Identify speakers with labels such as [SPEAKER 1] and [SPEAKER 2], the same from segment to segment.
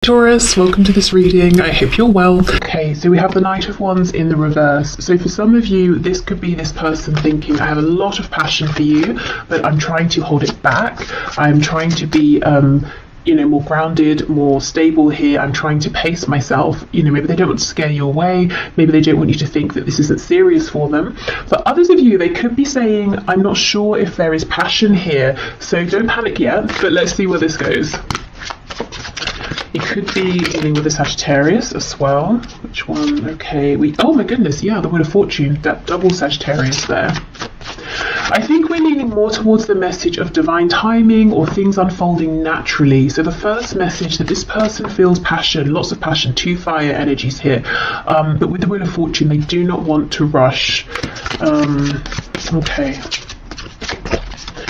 [SPEAKER 1] Taurus, welcome to this reading. I hope you're well. Okay, so we have the Knight of Wands in the reverse. So for some of you, this could be this person thinking, I have a lot of passion for you, but I'm trying to hold it back. I'm trying to be more grounded, more stable here. I'm trying to pace myself. Maybe they don't want to scare you away. Maybe they don't want you to think that this isn't serious for them. For others of you, they could be saying, I'm not sure if there is passion here. So don't panic yet, but let's see where this goes. You could be dealing with a Sagittarius as well. Which one? Okay, oh my goodness, yeah, the Wheel of Fortune, that double Sagittarius there. I think we're leaning more towards the message of divine timing or things unfolding naturally. So the first message that this person feels passion, lots of passion, two fire energies here. But with the Wheel of Fortune, they do not want to rush. Okay.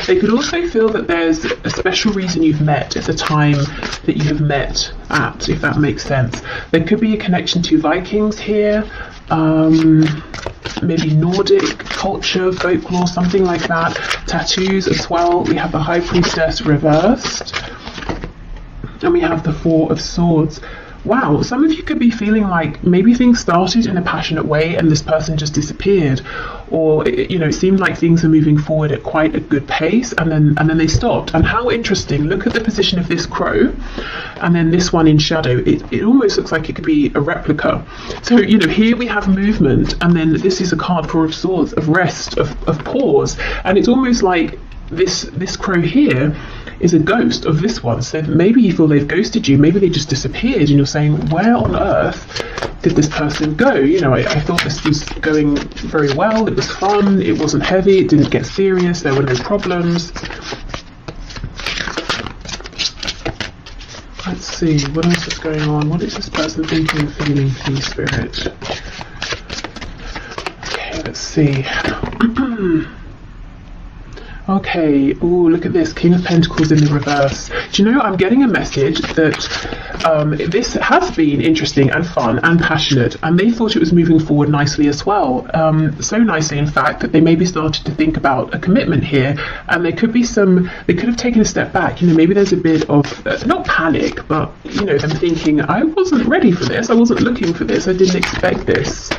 [SPEAKER 1] They could also feel that there's a special reason you've met at the time that you have met at, if that makes sense. There could be a connection to Vikings here, maybe Nordic culture, folklore, something like that. Tattoos as well. We have the High Priestess reversed. And we have the Four of Swords. Wow, some of you could be feeling like maybe things started in a passionate way and this person just disappeared, or it seemed like things were moving forward at quite a good pace and then they stopped. And how interesting, look at the position of this crow and then this one in shadow. It almost looks like it could be a replica. So here we have movement, and then this is a card, Four of Swords, of rest, of pause, and it's almost like this crow here is a ghost of this one. So maybe you feel they've ghosted you, maybe they just disappeared, and you're saying, where on earth did this person go? I thought this was going very well, it was fun, it wasn't heavy, it didn't get serious, there were no problems. Let's see, what else is going on? What is this person thinking and feeling, please, Spirit? Okay, let's see. Okay, ooh, look at this, King of Pentacles in the reverse. Do you know, I'm getting a message that this has been interesting and fun and passionate, and they thought it was moving forward nicely as well. So nicely, in fact, that they maybe started to think about a commitment here, and there could be they could have taken a step back. Maybe there's a bit of, not panic, but, them thinking, I wasn't ready for this, I wasn't looking for this, I didn't expect this.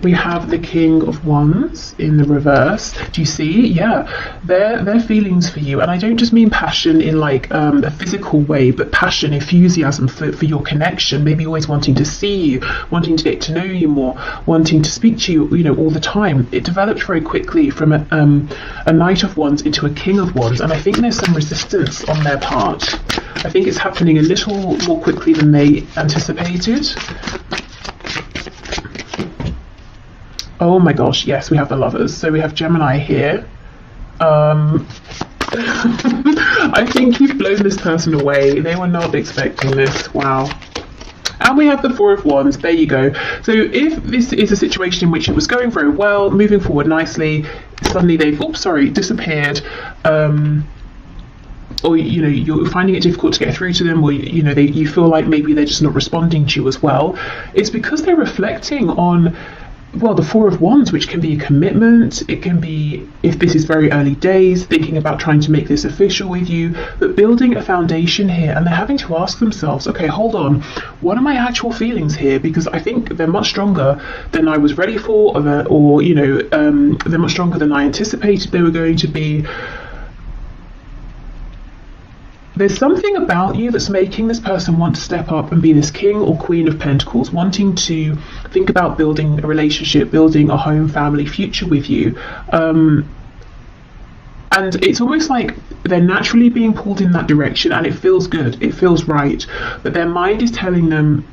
[SPEAKER 1] We have the King of Wands in the reverse. Do you see? Yeah, their feelings for you. And I don't just mean passion in like a physical way, but passion, enthusiasm for your connection, maybe always wanting to see you, wanting to get to know you more, wanting to speak to you, all the time. It developed very quickly from a Knight of Wands into a King of Wands. And I think there's some resistance on their part. I think it's happening a little more quickly than they anticipated. Oh my gosh, yes, we have the Lovers. So we have Gemini here. I think you've blown this person away. They were not expecting this. Wow. And we have the Four of Wands. There you go. So if this is a situation in which it was going very well, moving forward nicely, suddenly they've, disappeared. Or you're finding it difficult to get through to them, or you feel like maybe they're just not responding to you as well. It's because they're reflecting on, well, the Four of Wands, which can be a commitment. It can be, if this is very early days, thinking about trying to make this official with you, but building a foundation here. And they're having to ask themselves, okay, hold on, what are my actual feelings here? Because I think they're much stronger than I was ready for, they're much stronger than I anticipated they were going to be. There's something about you that's making this person want to step up and be this King or Queen of Pentacles, wanting to think about building a relationship, building a home, family, future with you. And it's almost like they're naturally being pulled in that direction, and it feels good, it feels right. But their mind is telling them,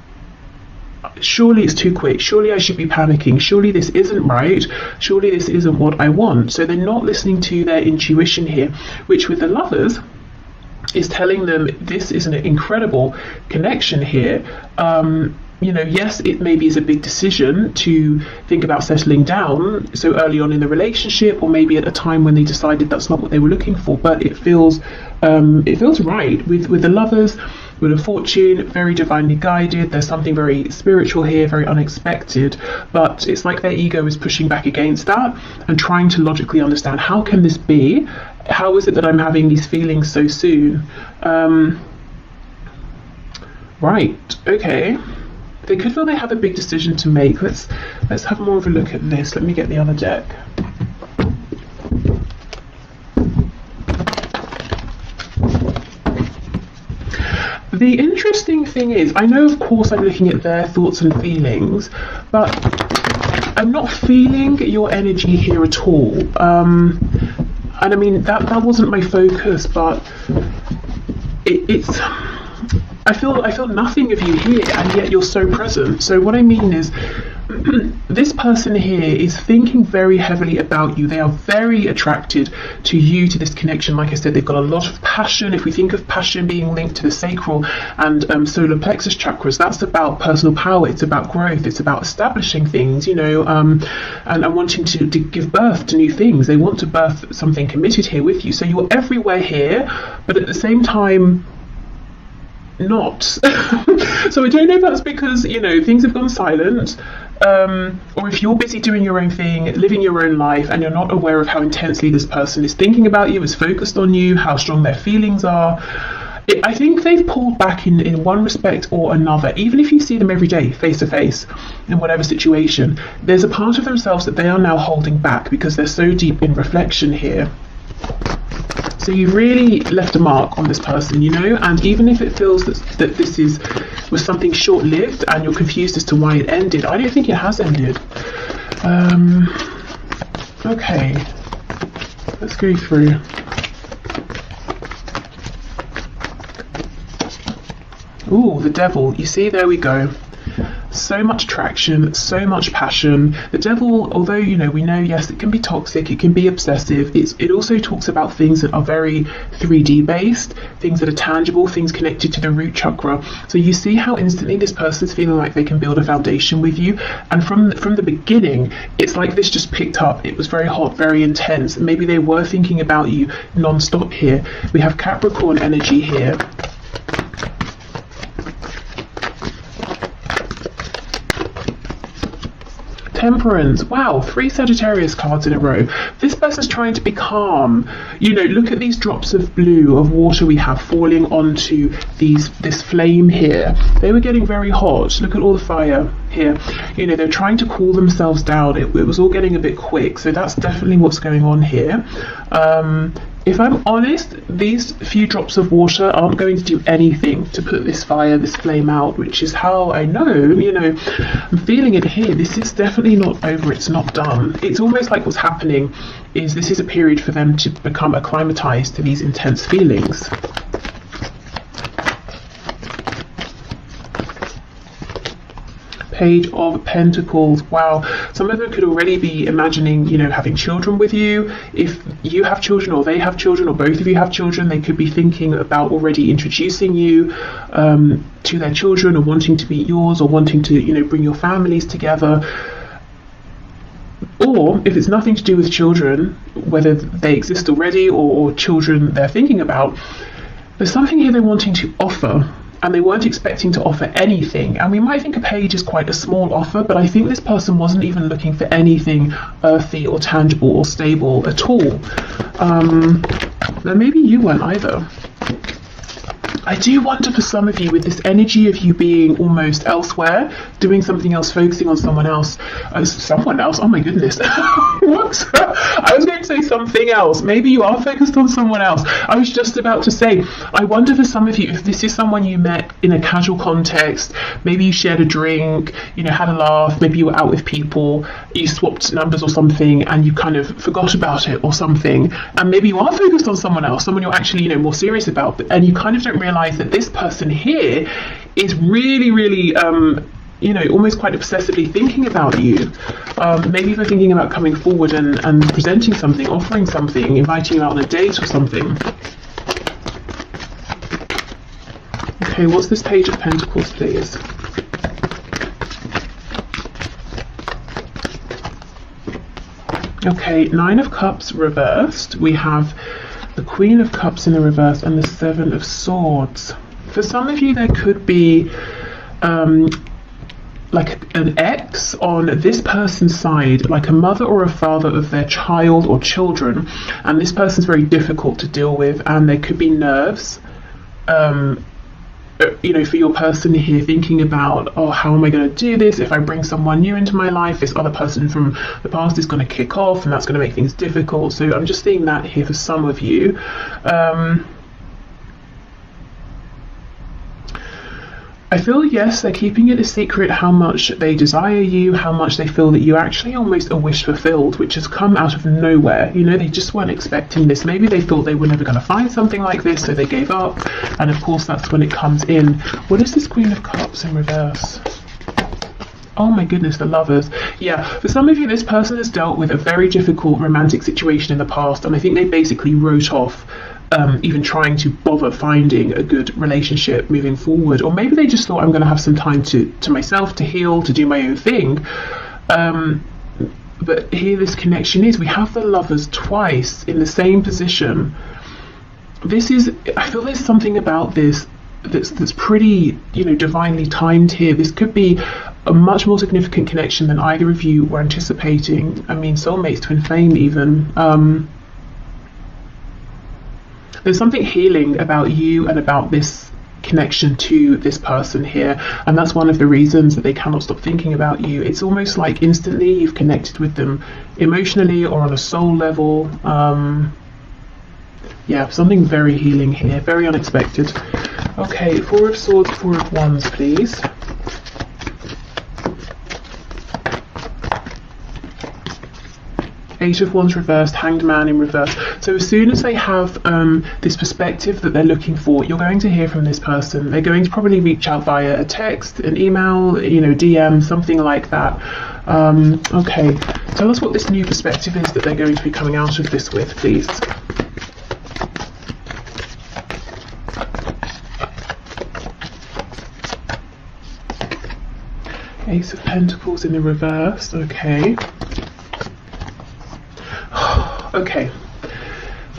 [SPEAKER 1] surely it's too quick, surely I should be panicking, surely this isn't right, surely this isn't what I want. So they're not listening to their intuition here, which with the Lovers is telling them this is an incredible connection here. Yes, it maybe is a big decision to think about settling down so early on in the relationship, or maybe at a time when they decided that's not what they were looking for, but it feels right with the Lovers. Wheel of Fortune, very divinely guided. There's something very spiritual here, very unexpected, but it's like their ego is pushing back against that and trying to logically understand, how can this be? How is it that I'm having these feelings so soon? Right, okay. They could feel they have a big decision to make. Let's have more of a look at this. Let me get the other deck. The interesting thing is, I know of course I'm looking at their thoughts and feelings, but I'm not feeling your energy here at all. And I mean, that wasn't my focus, but it's I feel nothing of you here, and yet you're so present. So what I mean is, this person here is thinking very heavily about you. They are very attracted to you, to this connection. Like I said, they've got a lot of passion. If we think of passion being linked to the sacral and solar plexus chakras, that's about personal power. It's about growth. It's about establishing things, and wanting to give birth to new things. They want to birth something committed here with you. So you're everywhere here, but at the same time, not. So I don't know if that's because things have gone silent, or if you're busy doing your own thing, living your own life, and you're not aware of how intensely this person is thinking about you, is focused on you, how strong their feelings are. I think they've pulled back in one respect or another. Even if you see them every day face to face in whatever situation, there's a part of themselves that they are now holding back because they're so deep in reflection here. So you've really left a mark on this person, and even if it feels that this was something short-lived and you're confused as to why it ended, I don't think it has ended. Okay, let's go through. Ooh, the devil. You see, there we go. So much attraction, so much passion. The devil, although we know, yes, it can be toxic, it can be obsessive, it also talks about things that are very 3D based, things that are tangible, things connected to the root chakra. So you see how instantly this person's feeling like they can build a foundation with you, and from the beginning it's like this just picked up. It was very hot, very intense. Maybe they were thinking about you non-stop here. We have Capricorn energy here. Temperance. Wow, 3 Sagittarius cards in a row. This person's trying to be calm. Look at these drops of blue, of water we have falling onto this flame here. They were getting very hot. Look at all the fire here. They're trying to cool themselves down. It was all getting a bit quick. So that's definitely what's going on here. If I'm honest, these few drops of water aren't going to do anything to put this fire, this flame out, which is how I know, I'm feeling it here. This is definitely not over, it's not done. It's almost like what's happening is this is a period for them to become acclimatized to these intense feelings. Page of Pentacles. Wow, some of them could already be imagining having children with you. If you have children, or they have children, or both of you have children, they could be thinking about already introducing you to their children, or wanting to meet yours, or wanting to bring your families together. Or if it's nothing to do with children, whether they exist already or children they're thinking about, there's something here they're wanting to offer, and they weren't expecting to offer anything. And we might think a page is quite a small offer, but I think this person wasn't even looking for anything earthy or tangible or stable at all. Then maybe you weren't either. I do wonder for some of you, with this energy of you being almost elsewhere, doing something else, focusing on someone else. Oh my goodness. What? I was going to say something else. Maybe you are focused on someone else. I was just about to say, I wonder for some of you, if this is someone you met in a casual context, maybe you shared a drink, had a laugh, maybe you were out with people, you swapped numbers or something, and you kind of forgot about it or something, and maybe you are focused on someone else, someone you're actually more serious about, and you kind of don't realize that this person here is really, really almost quite obsessively thinking about you. Maybe they're thinking about coming forward and presenting something, offering something, inviting you out on a date or something. Okay, what's this Page of Pentacles, please? Okay, 9 of Cups reversed. We have the Queen of Cups in the reverse and the 7 of Swords. For some of you, there could be like an ex on this person's side, like a mother or a father of their child or children, and this person's very difficult to deal with, and there could be nerves you know, for your person here, thinking about, oh, how am I going to do this? If I bring someone new into my life, this other person from the past is going to kick off, and that's going to make things difficult. So I'm just seeing that here for some of you. I feel, yes, they're keeping it a secret how much they desire you, how much they feel that you actually almost a wish fulfilled, which has come out of nowhere. You know, they just weren't expecting this. Maybe they thought they were never going to find something like this, so they gave up. And of course, that's when it comes in. What is this Queen of Cups in reverse? Oh my goodness, the Lovers. Yeah, for some of you, this person has dealt with a very difficult romantic situation in the past, and I think they basically wrote off even trying to bother finding a good relationship moving forward. Or maybe they just thought, I'm going to have some time to myself, to heal, to do my own thing. But here this connection is, we have the Lovers twice in the same position. This is, I feel there's something about this that's pretty, you know, divinely timed here. This could be a much more significant connection than either of you were anticipating. I mean, soulmates, twin flame even. There's something healing about you and about this connection to this person here, and that's one of the reasons that they cannot stop thinking about you. It's almost like instantly you've connected with them emotionally or on a soul level. Yeah, something very healing here, very unexpected. Okay, Four of Swords, Four of Wands, please. Eight of Wands reversed, Hanged Man in reverse. So as soon as they have this perspective that they're looking for, you're going to hear from this person. They're going to probably reach out via a text, an email, you know, DM, something like that. Okay, tell us what this new perspective is that they're going to be coming out of this with, please. Ace of Pentacles in the reverse, okay. Okay,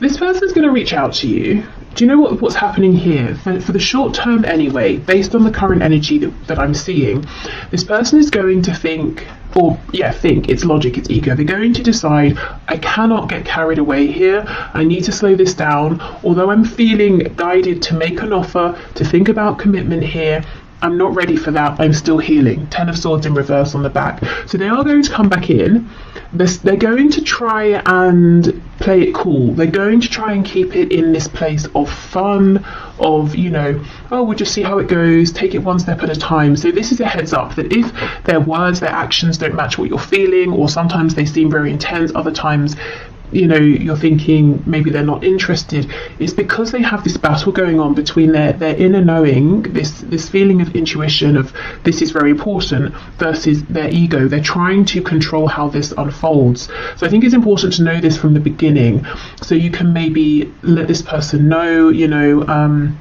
[SPEAKER 1] this person's going to reach out to you. Do you know what's happening here? For the short term anyway, based on the current energy that I'm seeing, this person is going to think, it's logic, it's ego. They're going to decide, I cannot get carried away here. I need to slow this down. Although I'm feeling guided to make an offer, to think about commitment here, I'm not ready for that. I'm still healing. Ten of Swords in reverse on the back. So they are going to come back in. They're going to try and play it cool. They're going to try and keep it in this place of fun, of, you know, oh, we'll just see how it goes, take it one step at a time. So this is a heads up that if their words, their actions don't match what you're feeling, or sometimes they seem very intense, other times, you know, you're thinking maybe they're not interested, it's because they have this battle going on between their inner knowing, this feeling of intuition of this is very important, versus their ego. They're trying to control how this unfolds. So I think it's important to know this from the beginning, so you can maybe let this person know, you know,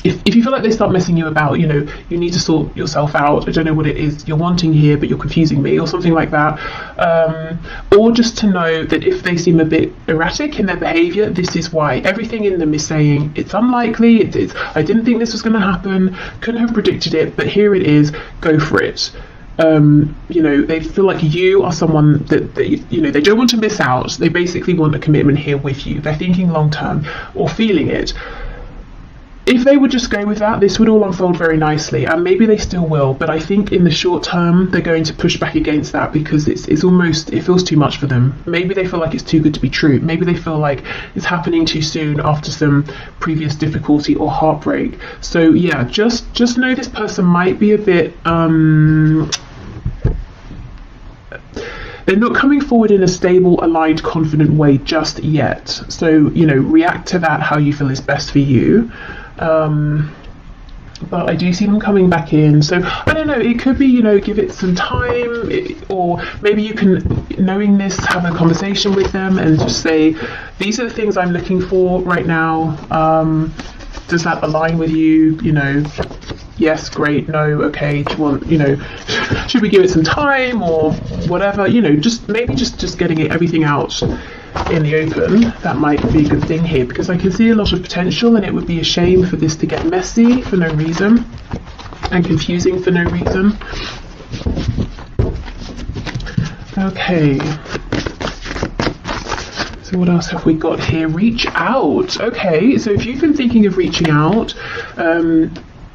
[SPEAKER 1] if you feel like they start messing you about, you know, you need to sort yourself out. I don't know what it is you're wanting here, but you're confusing me, or something like that. Or just to know that if they seem a bit erratic in their behaviour, this is why. Everything in them is saying, it's unlikely, I didn't think this was going to happen, couldn't have predicted it, but here it is, go for it. You know, they feel like you are someone that you know, they don't want to miss out. They basically want a commitment here with you. They're thinking long term, or feeling it. If they would just go with that, this would all unfold very nicely, and maybe they still will, but I think in the short term they're going to push back against that, because it's almost, it feels too much for them. Maybe they feel like it's too good to be true. Maybe they feel like it's happening too soon after some previous difficulty or heartbreak. So yeah, just know this person might be a bit they're not coming forward in a stable, aligned, confident way just yet. So, you know, react to that how you feel is best for you. But I do see them coming back in. So I don't know, it could be, you know, give it some time, or maybe you can, knowing this, have a conversation with them and just say, these are the things I'm looking for right now. Does that align with you? You know, yes, great, no, okay, do you want, you know, should we give it some time or whatever, you know, just maybe just getting everything out in the open. That might be a good thing here, because I can see a lot of potential, and it would be a shame for this to get messy for no reason and confusing for no reason. Okay, so what else have we got here? Reach out. Okay, so if you've been thinking of reaching out,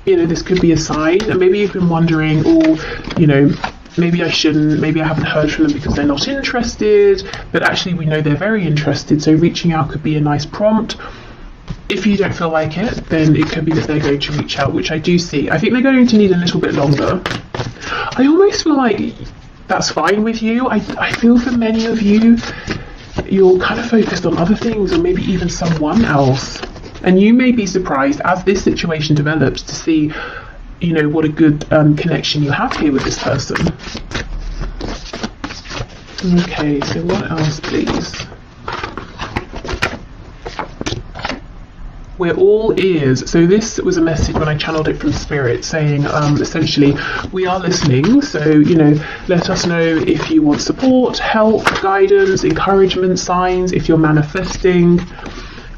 [SPEAKER 1] you know, this could be a sign. And maybe you've been wondering, oh, you know, maybe I shouldn't, maybe I haven't heard from them because they're not interested, but actually we know they're very interested, so reaching out could be a nice prompt. If you don't feel like it, then it could be that they're going to reach out, which I do see. I think they're going to need a little bit longer. I almost feel like that's fine with you. I feel for many of you, you're kind of focused on other things, or maybe even someone else. And you may be surprised as this situation develops to see, you know, what a good connection you have here with this person. Okay, so what else, please? We're all ears. So this was a message when I channeled it from Spirit, saying essentially, we are listening. So, you know, let us know if you want support, help, guidance, encouragement, signs, if you're manifesting.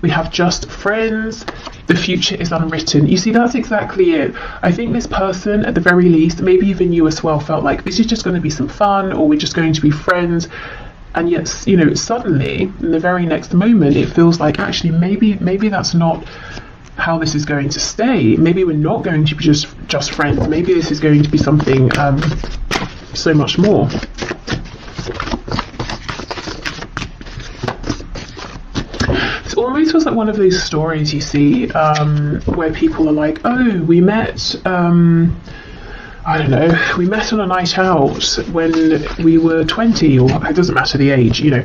[SPEAKER 1] We have just friends. The future is unwritten. You see, that's exactly it. I think this person, at the very least, maybe even you as well, felt like this is just going to be some fun, or we're just going to be friends. And yet, you know, suddenly, in the very next moment, it feels like actually maybe that's not how this is going to stay. Maybe we're not going to be just friends. Maybe this is going to be something so much more. It almost feels like one of those stories you see where people are like, oh, we met, I don't know, we met on a night out when we were 20, or it doesn't matter the age, you know,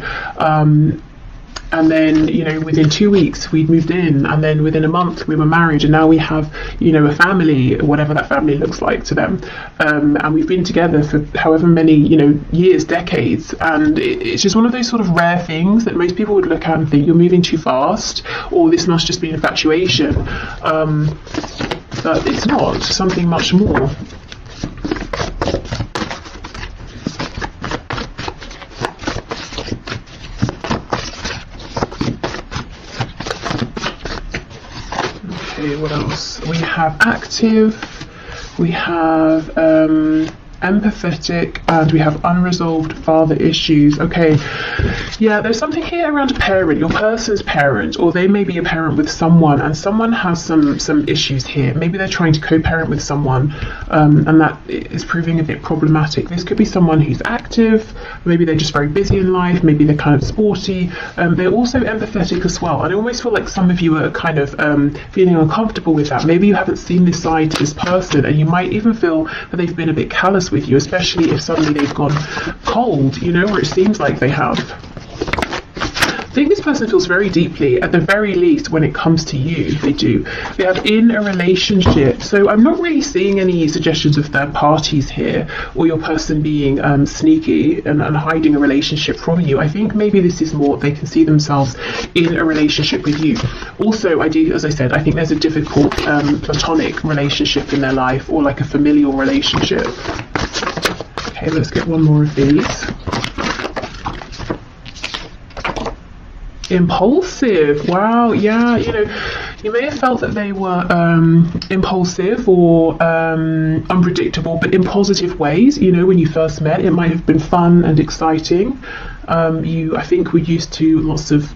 [SPEAKER 1] and then, you know, within 2 weeks we'd moved in, and then within a month we were married, and now we have, you know, a family, whatever that family looks like to them, and we've been together for however many, you know, years, decades, and it's just one of those sort of rare things that most people would look at and think you're moving too fast, or this must just be an infatuation, but it's not. Something much more. What else? We have active, we have empathetic, and we have unresolved father issues. Okay, yeah, there's something here around a parent, your person's parent, or they may be a parent with someone, and someone has some issues here. Maybe they're trying to co-parent with someone, and that is proving a bit problematic. This could be someone who's active, maybe they're just very busy in life, maybe they're kind of sporty, they're also empathetic as well. And I almost feel like some of you are kind of feeling uncomfortable with that. Maybe you haven't seen this side to this person, and you might even feel that they've been a bit callous with you, especially if suddenly they've gone cold, you know, or it seems like they have. I think this person feels very deeply, at the very least, when it comes to you, they do. They have in a relationship. So I'm not really seeing any suggestions of third parties here, or your person being sneaky and hiding a relationship from you. I think maybe this is more they can see themselves in a relationship with you. Also, I do, as I said, I think there's a difficult platonic relationship in their life, or like a familial relationship. Okay, let's get one more of these. Impulsive. Wow, yeah, you know, you may have felt that they were impulsive or unpredictable, but in positive ways. You know, when you first met, it might have been fun and exciting. You, I think, were used to lots of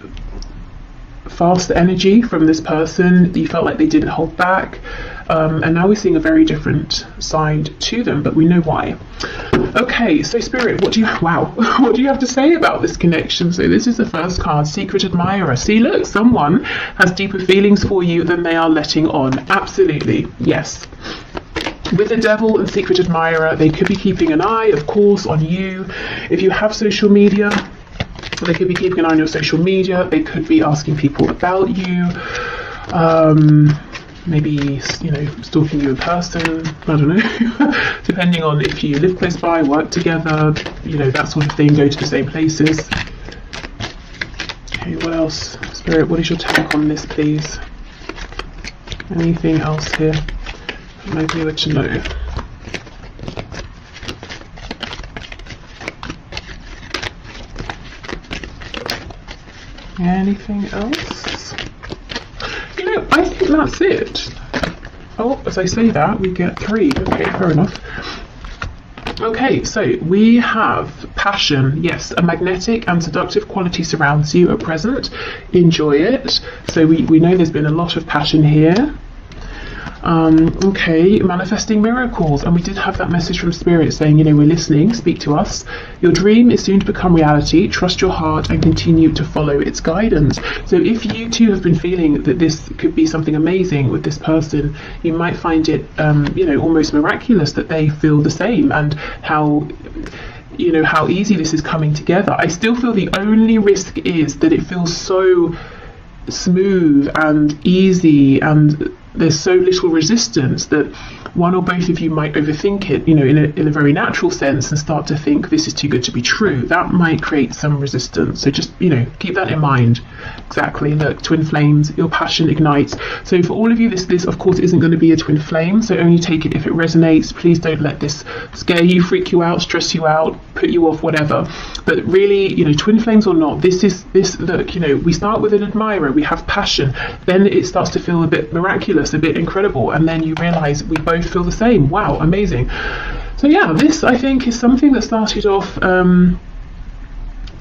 [SPEAKER 1] fast energy from this person. You felt like they didn't hold back, and now we're seeing a very different side to them, but we know why. Okay, so Spirit, what do you have to say about this connection? So this is the first card, Secret Admirer. See, look, someone has deeper feelings for you than they are letting on. Absolutely, yes. With the Devil and Secret Admirer, they could be keeping an eye, of course, on you. If you have social media, they could be keeping an eye on your social media. They could be asking people about you. Maybe, you know, stalking you in person, I don't know, depending on if you live close by, work together, you know, that sort of thing, go to the same places. Okay, what else? Spirit, what is your take on this, please? Anything else here that might be to know? Anything else? You know, I think that's it. Oh, as I say that, we get 3. Okay, fair enough. Okay, so we have passion. Yes, a magnetic and seductive quality surrounds you at present. Enjoy it. So we know there's been a lot of passion here. Okay, manifesting miracles. And we did have that message from Spirit saying, you know, we're listening, speak to us. Your dream is soon to become reality. Trust your heart and continue to follow its guidance. So if you too have been feeling that this could be something amazing with this person, you might find it, you know, almost miraculous that they feel the same, and how, you know, how easy this is coming together. I still feel the only risk is that it feels so smooth and easy, and there's so little resistance that one or both of you might overthink it, you know, in a very natural sense, and start to think this is too good to be true. That might create some resistance. So just, you know, keep that in mind. Exactly. Look, twin flames, your passion ignites. So for all of you, this of course isn't going to be a twin flame, so only take it if it resonates. Please don't let this scare you, freak you out, stress you out, put you off, whatever. But really, you know, twin flames or not, this, look, you know, we start with an admirer, we have passion, then it starts to feel a bit miraculous, a bit incredible, and then you realize we both feel the same. Wow, amazing. So yeah, this I think is something that started off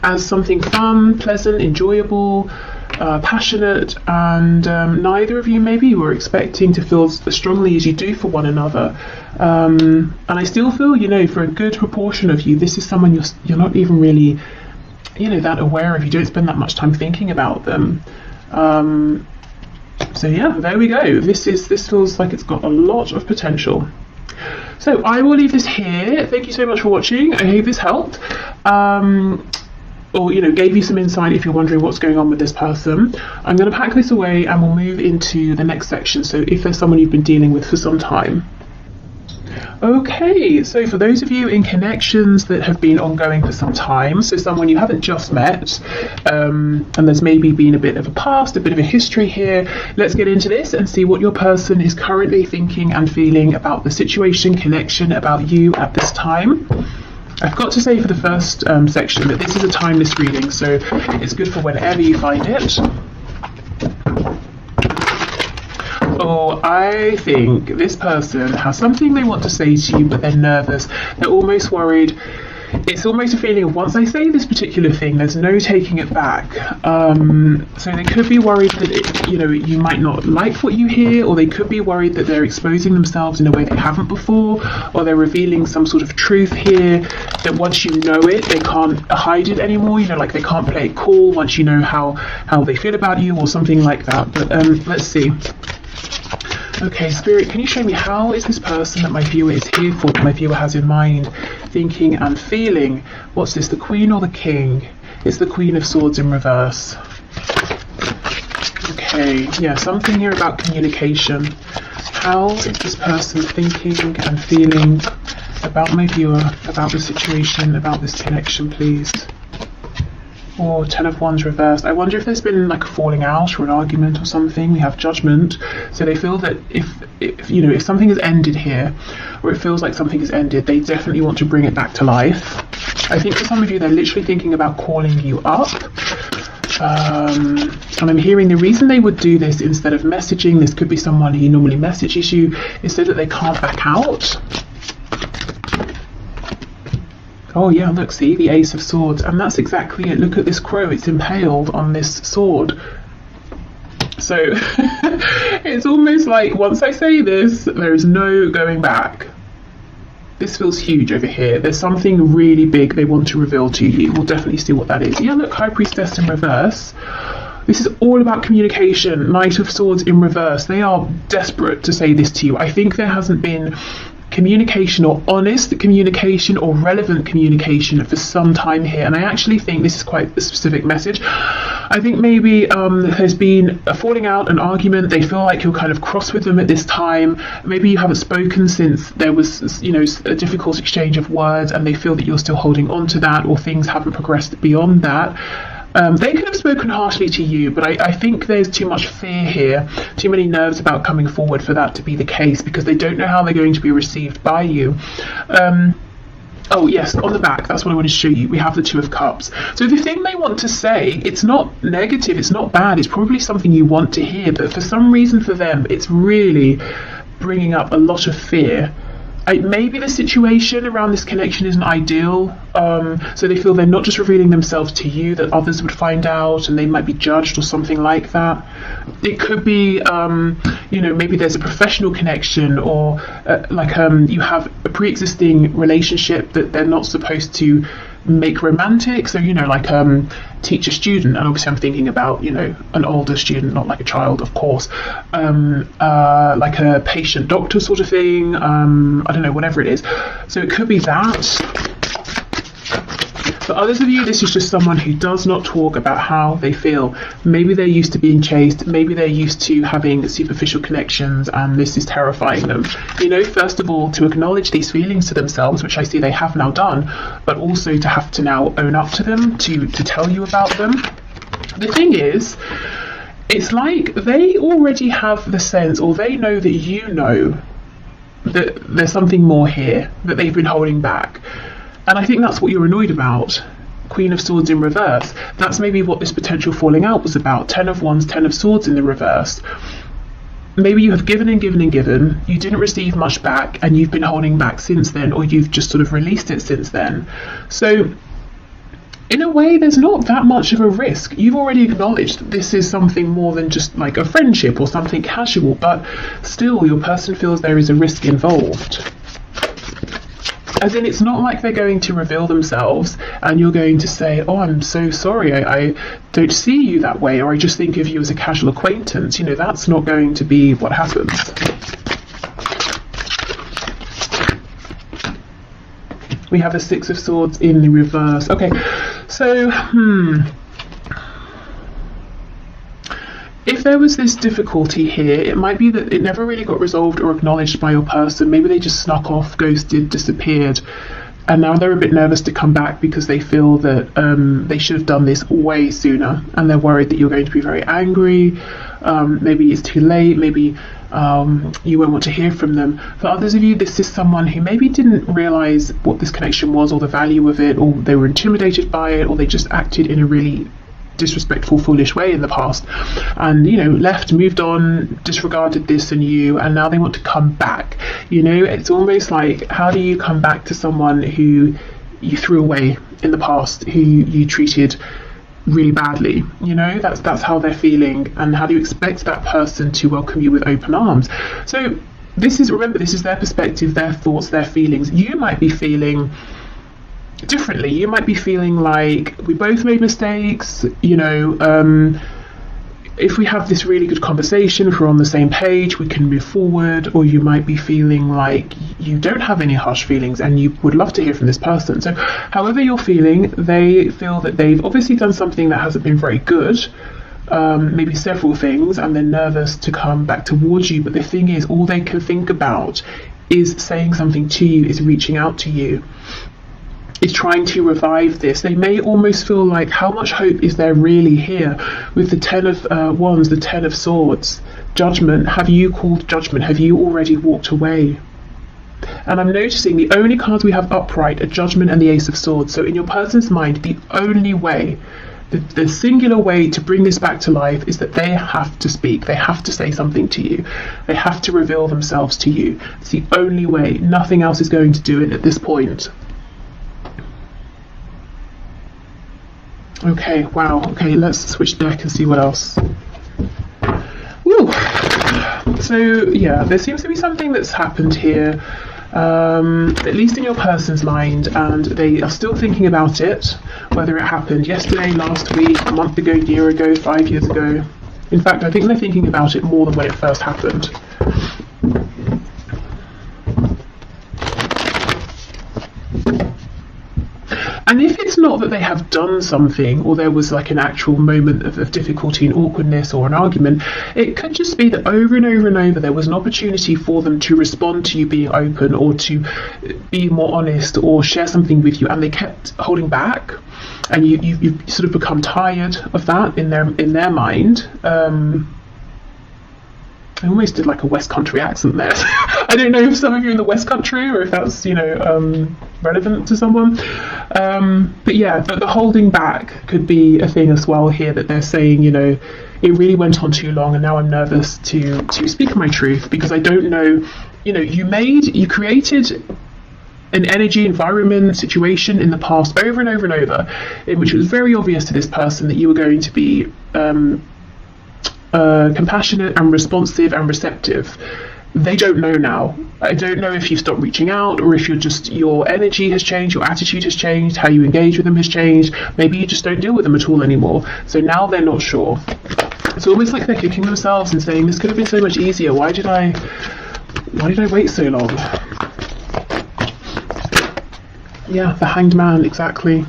[SPEAKER 1] as something fun, pleasant, enjoyable, passionate, and neither of you maybe were expecting to feel as strongly as you do for one another. And I still feel, you know, for a good proportion of you, this is someone you're not even really, you know, that aware of. You don't spend that much time thinking about them. So yeah, there we go. This feels like it's got a lot of potential. So I will leave this here. Thank you so much for watching. I hope this helped. Or, you know, gave you some insight if you're wondering what's going on with this person. I'm going to pack this away and we'll move into the next section. So if there's someone you've been dealing with for some time. Okay, so for those of you in connections that have been ongoing for some time, so someone you haven't just met, and there's maybe been a bit of a past, a bit of a history here, let's get into this and see what your person is currently thinking and feeling about the situation, connection, about you at this time. I've got to say for the first section that this is a timeless reading, so it's good for whenever you find it. Oh, I think this person has something they want to say to you, but they're nervous. They're almost worried. It's almost a feeling of, once I say this particular thing, there's no taking it back. So they could be worried that, you know, you might not like what you hear, or they could be worried that they're exposing themselves in a way they haven't before, or they're revealing some sort of truth here that once you know it, they can't hide it anymore. You know, like they can't play it cool once you know how they feel about you, or something like that. But let's see. Okay, Spirit, can you show me how is this person that my viewer is here for, that my viewer has in mind, thinking and feeling? What's this, the Queen or the King? It's the Queen of Swords in reverse. Okay, yeah, something here about communication. How is this person thinking and feeling about my viewer, about the situation, about this connection, please? Or Ten of Wands reversed. I wonder if there's been like a falling out or an argument or something. We have Judgment. So they feel that if you know, if something has ended here, or it feels like something has ended, they definitely want to bring it back to life. I think for some of you, they're literally thinking about calling you up. And I'm hearing the reason they would do this instead of messaging, this could be someone who normally messages you, is so that they can't back out. Oh yeah, look, see, the Ace of Swords, and that's exactly it. Look at this crow, it's impaled on this sword. So it's almost like once I say this, there is no going back. This feels huge over here. There's something really big they want to reveal to you. We'll definitely see what that is. Yeah, look, High Priestess in reverse. This is all about communication. Knight of Swords in reverse. They are desperate to say this to you. I think there hasn't been communication, or honest communication, or relevant communication for some time here, and I actually think this is quite a specific message. I think maybe there's been a falling out, an argument. They feel like you're kind of cross with them at this time. Maybe you haven't spoken since there was, you know, a difficult exchange of words, and they feel that you're still holding on to that, or things haven't progressed beyond that. They could have spoken harshly to you, but I think there's too much fear here, too many nerves about coming forward for that to be the case, because they don't know how they're going to be received by you. Oh yes, on the back, that's what I wanted to show you. We have the Two of Cups. So the thing they want to say, it's not negative, it's not bad, it's probably something you want to hear, but for some reason for them, it's really bringing up a lot of fear Maybe the situation around this connection isn't ideal, so they feel they're not just revealing themselves to you, that others would find out and they might be judged or something like that. It could be, maybe there's a professional connection, or you have a pre-existing relationship that they're not supposed to make romantic. So teacher student, and obviously I'm thinking about an older student, not like a child, of course, like a patient doctor sort of thing. I don't know, whatever it is. So it could be that. For others of you, this is just someone who does not talk about how they feel. Maybe they're used to being chased, maybe they're used to having superficial connections, and this is terrifying them. First of all, to acknowledge these feelings to themselves, which I see they have now done, but also to have to now own up to them, to tell you about them. The thing is, it's like they already have the sense, or they know that you know, that there's something more here that they've been holding back. And I think that's what you're annoyed about. Queen of Swords in reverse. That's maybe what this potential falling out was about. 10 of Wands, 10 of Swords in the reverse. Maybe you have given and given and given. You didn't receive much back, and you've been holding back since then, or you've just sort of released it since then. So in a way, there's not that much of a risk. You've already acknowledged that this is something more than just like a friendship or something casual, but still your person feels there is a risk involved. As in, it's not like they're going to reveal themselves and you're going to say, oh, I'm so sorry, I don't see you that way, or I just think of you as a casual acquaintance. That's not going to be what happens. We have a Six of Swords in the reverse. Okay, so, if there was this difficulty here, it might be that it never really got resolved or acknowledged by your person. Maybe they just snuck off, ghosted, disappeared, and now they're a bit nervous to come back because they feel that they should have done this way sooner, and they're worried that you're going to be very angry. Maybe it's too late, maybe you won't want to hear from them. For others of you, this is someone who maybe didn't realise what this connection was, or the value of it, or they were intimidated by it, or they just acted in a really disrespectful, foolish way in the past, and left, moved on, disregarded this and you, and now they want to come back. It's almost like, how do you come back to someone who you threw away in the past, who you treated really badly? That's how they're feeling, and how do you expect that person to welcome you with open arms? So remember, this is their perspective, their thoughts, their feelings. You might be feeling differently. You might be feeling like, we both made mistakes, if we have this really good conversation, if we're on the same page, we can move forward. Or you might be feeling like you don't have any harsh feelings and you would love to hear from this person. So however you're feeling, they feel that they've obviously done something that hasn't been very good, maybe several things, and they're nervous to come back towards you. But the thing is, all they can think about is saying something to you, is reaching out to you, is trying to revive this. They may almost feel like, how much hope is there really here? With the 10 of Wands, the 10 of Swords, Judgment. Have you called judgment? Have you already walked away? And I'm noticing the only cards we have upright are Judgment and the Ace of Swords. So in your person's mind, the only way, the singular way to bring this back to life is that they have to speak. They have to say something to you. They have to reveal themselves to you. It's the only way. Nothing else is going to do it at this point. Okay, wow. Okay, let's switch deck and see what else. Woo! So, yeah, there seems to be something that's happened here, at least in your person's mind, and they are still thinking about it, whether it happened yesterday, last week, a month ago, a year ago, 5 years ago. In fact, I think they're thinking about it more than when it first happened. And if it's not that they have done something, or there was like an actual moment of difficulty and awkwardness or an argument, it could just be that over and over and over there was an opportunity for them to respond to you being open, or to be more honest, or share something with you, and they kept holding back, and you've sort of become tired of that in their mind. I almost did like a West Country accent there. I don't know if some of you are in the West Country, or if that's, relevant to someone. But yeah, the holding back could be a thing as well here, that they're saying, it really went on too long, and now I'm nervous to speak my truth, because I don't know you created an energy, environment, situation in the past over and over and over, in which it was very obvious to this person that you were going to be compassionate and responsive and receptive. They don't know now. I don't know if you've stopped reaching out, or if your energy has changed, your attitude has changed, how you engage with them has changed. Maybe you just don't deal with them at all anymore. So now they're not sure. It's almost like they're kicking themselves and saying, this could have been so much easier. Why did I wait so long? Yeah, the Hanged Man, exactly.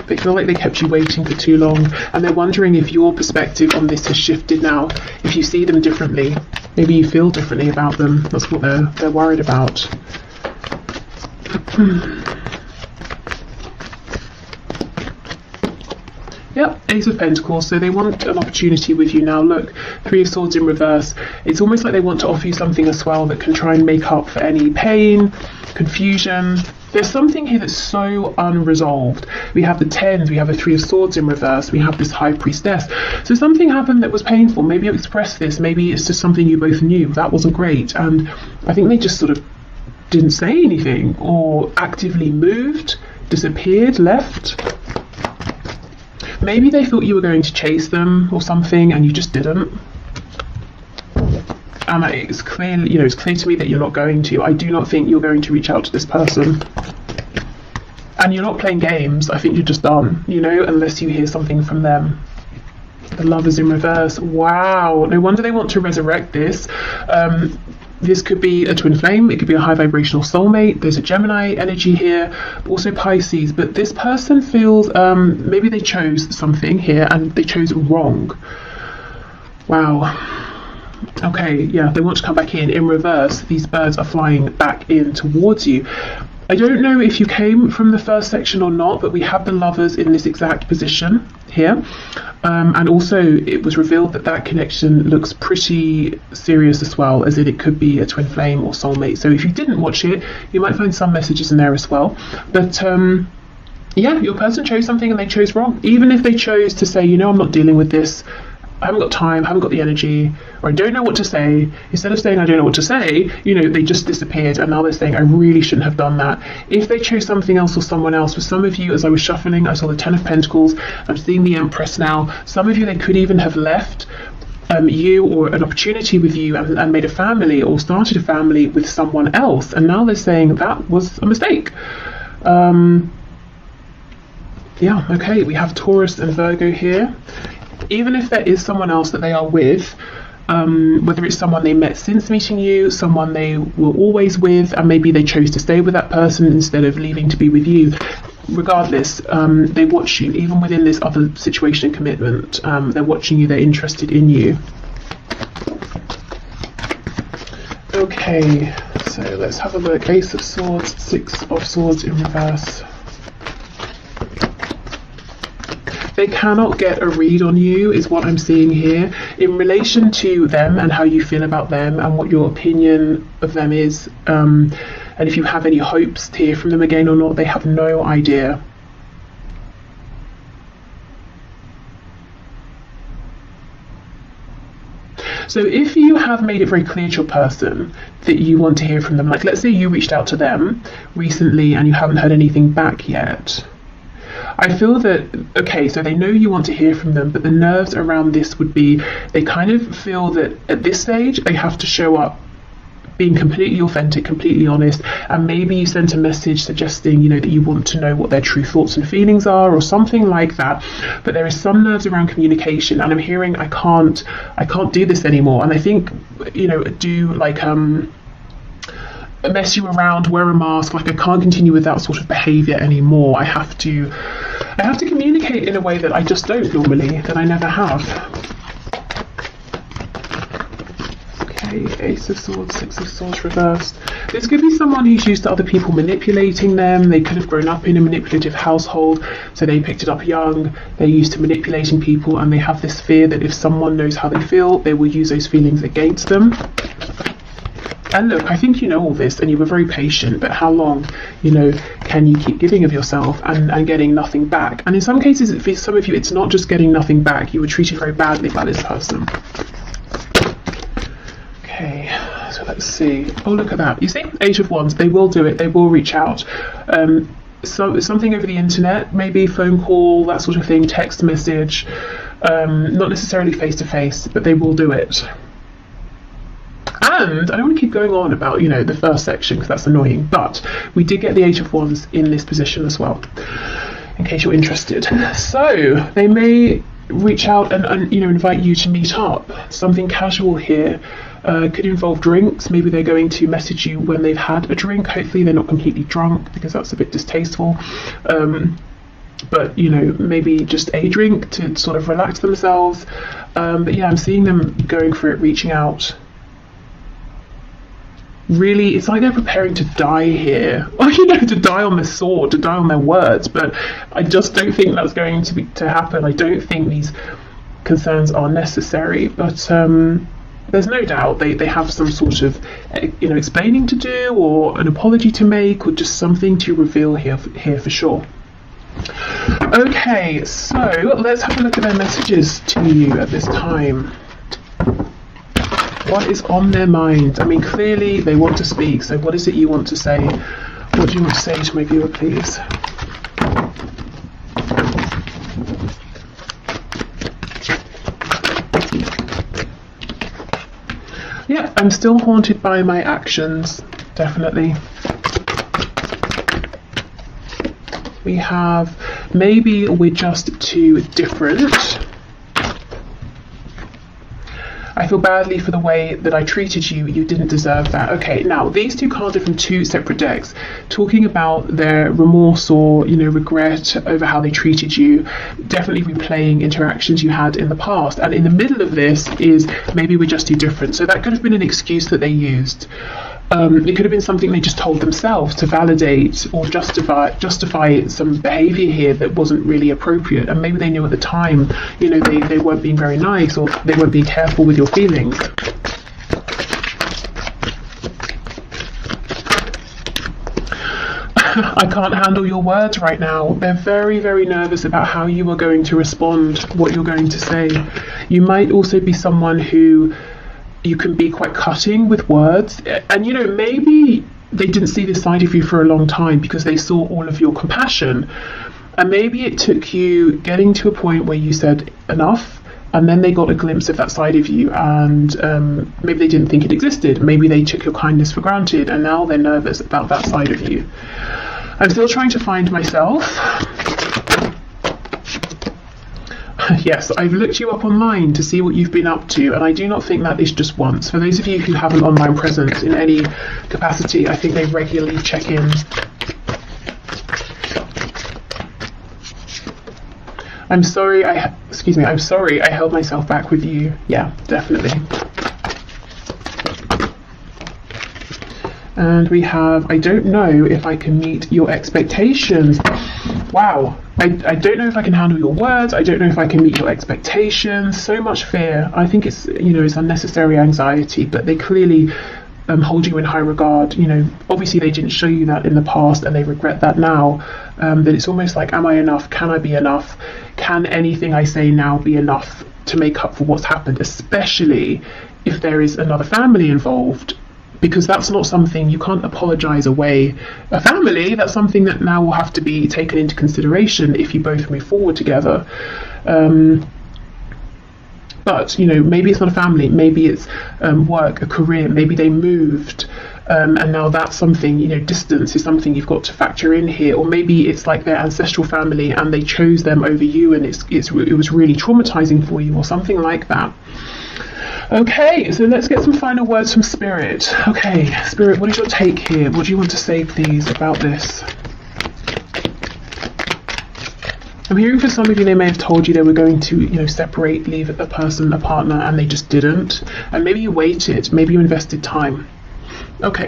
[SPEAKER 1] They feel like they kept you waiting for too long, and they're wondering if your perspective on this has shifted now, if you see them differently. Maybe you feel differently about them. That's what they're worried about. Yep, Ace of Pentacles. So they want an opportunity with you now. Look, Three of Swords in reverse. It's almost like they want to offer you something as well that can try and make up for any pain, confusion. There's something here that's so unresolved. We have the Tens, we have the Three of Swords in reverse, we have this High Priestess. So something happened that was painful. Maybe you expressed this, maybe it's just something you both knew. That wasn't great. And I think they just sort of didn't say anything, or actively moved, disappeared, left. Maybe they thought you were going to chase them or something, and you just didn't. And it's clear, it's clear to me that you're not going to. I do not think you're going to reach out to this person. And you're not playing games. I think you're just done, unless you hear something from them. The Lovers in reverse. Wow. No wonder they want to resurrect this. This could be a twin flame. It could be a high vibrational soulmate. There's a Gemini energy here, also Pisces. But this person feels maybe they chose something here and they chose wrong. Wow. Okay, yeah, they want to come back in reverse. These birds are flying back in towards you. I don't know if you came from the first section or not, but we have the Lovers in this exact position here. And also it was revealed that connection looks pretty serious as well, as in it could be a twin flame or soulmate. So if you didn't watch it, you might find some messages in there as well. But yeah, your person chose something and they chose wrong. Even if they chose to say, I'm not dealing with this, I haven't got time, I haven't got the energy, or I don't know what to say. Instead of saying I don't know what to say, they just disappeared, and now they're saying I really shouldn't have done that. If they chose something else or someone else, for some of you, as I was shuffling, I saw the Ten of Pentacles, I'm seeing the Empress now. Some of you, they could even have left you or an opportunity with you and made a family or started a family with someone else, and now they're saying that was a mistake. Yeah, okay, we have Taurus and Virgo here. Even if there is someone else that they are with, whether it's someone they met since meeting you, someone they were always with, and maybe they chose to stay with that person instead of leaving to be with you, regardless, they watch you, even within this other situation and commitment. They're watching you, they're interested in you. Okay, so let's have a look. Ace of Swords, Six of Swords in reverse. They cannot get a read on you, is what I'm seeing here, in relation to them and how you feel about them and what your opinion of them is, and if you have any hopes to hear from them again or not. They have no idea. So if you have made it very clear to your person that you want to hear from them, like let's say you reached out to them recently and you haven't heard anything back yet, I feel that, okay, so they know you want to hear from them, but the nerves around this would be, they kind of feel that at this stage they have to show up being completely authentic, completely honest, and maybe you sent a message suggesting, that you want to know what their true thoughts and feelings are or something like that. But there is some nerves around communication, and I'm hearing I can't do this anymore. And I think, do like mess you around, wear a mask, like I can't continue with that sort of behavior anymore. I have to communicate in a way that I just don't normally, that I never have. Okay, Ace of Swords, Six of Swords reversed. This could be someone who's used to other people manipulating them. They could have grown up in a manipulative household, so they picked it up young. They're used to manipulating people, and they have this fear that if someone knows how they feel, they will use those feelings against them. And look, I think you know all this and you were very patient, but how long, can you keep giving of yourself and getting nothing back? And in some cases, for some of you, it's not just getting nothing back. You were treated very badly by this person. Okay, so Let's see. Oh, look at that. You see? Eight of Wands. They will do it. They will reach out. So something over the internet, maybe phone call, that sort of thing, text message, not necessarily face to face, but they will do it. And I don't want to keep going on about, you know, the first section because that's annoying, but we did get the Eight of Wands in this position as well, in case you're interested. So they may reach out and you know, invite you to meet up. Something casual here. Could involve drinks. Maybe they're going to message you when they've had a drink. Hopefully they're not completely drunk because that's a bit distasteful. But you know, maybe just a drink to sort of relax themselves. But yeah, I'm seeing them going for it, reaching out. Really, it's like they're preparing to die here, or you know, to die on the sword, to die on their words. But I just don't think that's going to happen. I don't think these concerns are necessary. But there's no doubt they have some sort of, you know, explaining to do, or an apology to make, or just something to reveal here for sure. Okay, so let's have a look at their messages to you at this time. What is on their mind? I mean, clearly they want to speak, so what is it you want to say? What do you want to say to my viewer, please? Yeah, I'm still haunted by my actions, definitely. We have, maybe we're just too different. I feel badly for the way that I treated you. You didn't deserve that. Okay, now these two cards are from two separate decks, talking about their remorse or, you know, regret over how they treated you, definitely replaying interactions you had in the past. And in the middle of this is maybe we're just too different. So that could have been an excuse that they used. It could have been something they just told themselves to validate or justify some behaviour here that wasn't really appropriate, and maybe they knew at the time, you know, they weren't being very nice, or they weren't being careful with your feelings. I can't handle your words right now. They're very, very nervous about how you are going to respond, what you're going to say. You might also be someone who you can be quite cutting with words, and you know, maybe they didn't see this side of you for a long time because they saw all of your compassion, and maybe it took you getting to a point where you said enough, and then they got a glimpse of that side of you, and maybe they didn't think it existed. Maybe they took your kindness for granted, and now they're nervous about that side of you. I'm still trying to find myself. Yes, I've looked you up online to see what you've been up to, and I do not think that is just once. For those of you who have an online presence in any capacity, I think they regularly check in. I'm sorry I held myself back with you. Yeah, definitely. And we have, I don't know if I can meet your expectations. Wow. I don't know if I can handle your words. I don't know if I can meet your expectations. So much fear. I think it's, you know, it's unnecessary anxiety, but they clearly hold you in high regard. You know, obviously they didn't show you that in the past, and they regret that now. But it's almost like, am I enough? Can I be enough? Can anything I say now be enough to make up for what's happened, especially if there is another family involved? Because that's not something you can't apologize away a family. That's something that now will have to be taken into consideration if you both move forward together. But you know, maybe it's not a family, maybe it's work, a career, maybe they moved, and now that's something, you know, distance is something you've got to factor in here. Or maybe it's like their ancestral family and they chose them over you, and it was really traumatizing for you, or something like that. Okay, so let's get some final words from Spirit. Okay, Spirit, what is your take here? What do you want to say, please, about this? I'm hearing for some of you, they may have told you they were going to, you know, separate, leave a person, a partner, and they just didn't. And maybe you waited, maybe you invested time. Okay.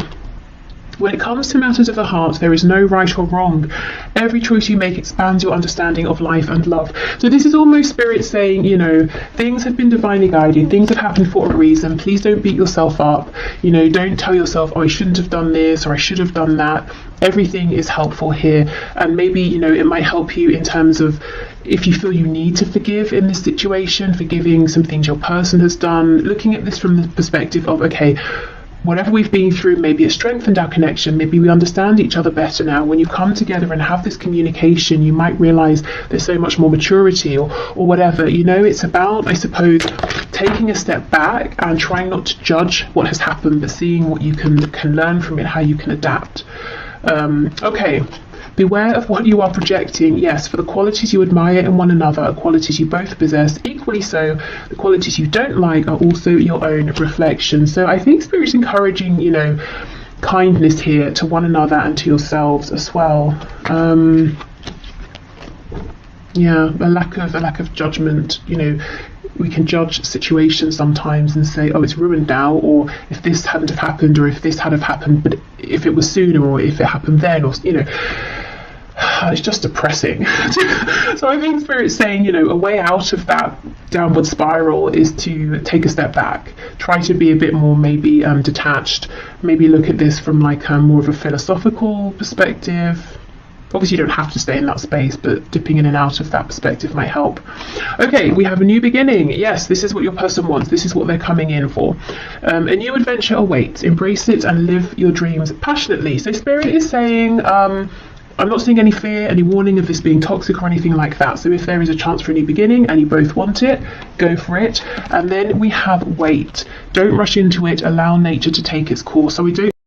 [SPEAKER 1] When it comes to matters of the heart, there is no right or wrong. Every choice you make expands your understanding of life and love. So this is almost Spirit saying, you know, things have been divinely guided, things have happened for a reason. Please don't beat yourself up. You know, don't tell yourself, oh, I shouldn't have done this, or I should have done that. Everything is helpful here. And maybe, you know, it might help you in terms of if you feel you need to forgive in this situation, forgiving some things your person has done, looking at this from the perspective of, okay, whatever we've been through, maybe it strengthened our connection, maybe we understand each other better now. When you come together and have this communication, you might realize there's so much more maturity, or whatever. You know, it's about, I suppose, taking a step back and trying not to judge what has happened, but seeing what you can learn from it, how you can adapt. Okay. Beware of what you are projecting. Yes, for the qualities you admire in one another, qualities you both possess. Equally so, the qualities you don't like are also your own reflection. So I think Spirit's encouraging, you know, kindness here to one another and to yourselves as well. Yeah, a lack of judgment. You know, we can judge situations sometimes and say, oh, it's ruined now, or if this hadn't have happened, or if this had have happened, but if it was sooner, or if it happened then, or, you know, it's just depressing. So I think Spirit's saying, you know, a way out of that downward spiral is to take a step back, try to be a bit more maybe detached, maybe look at this from like more of a philosophical perspective. Obviously you don't have to stay in that space, but dipping in and out of that perspective might help. Okay, we have a new beginning. Yes, this is what your person wants. This is what they're coming in for. A new adventure awaits. Embrace it and live your dreams passionately. So Spirit is saying, I'm not seeing any fear, any warning of this being toxic or anything like that. So if there is a chance for a new beginning and you both want it, go for it. And then we have wait. Don't rush into it. Allow nature to take its course. So we don't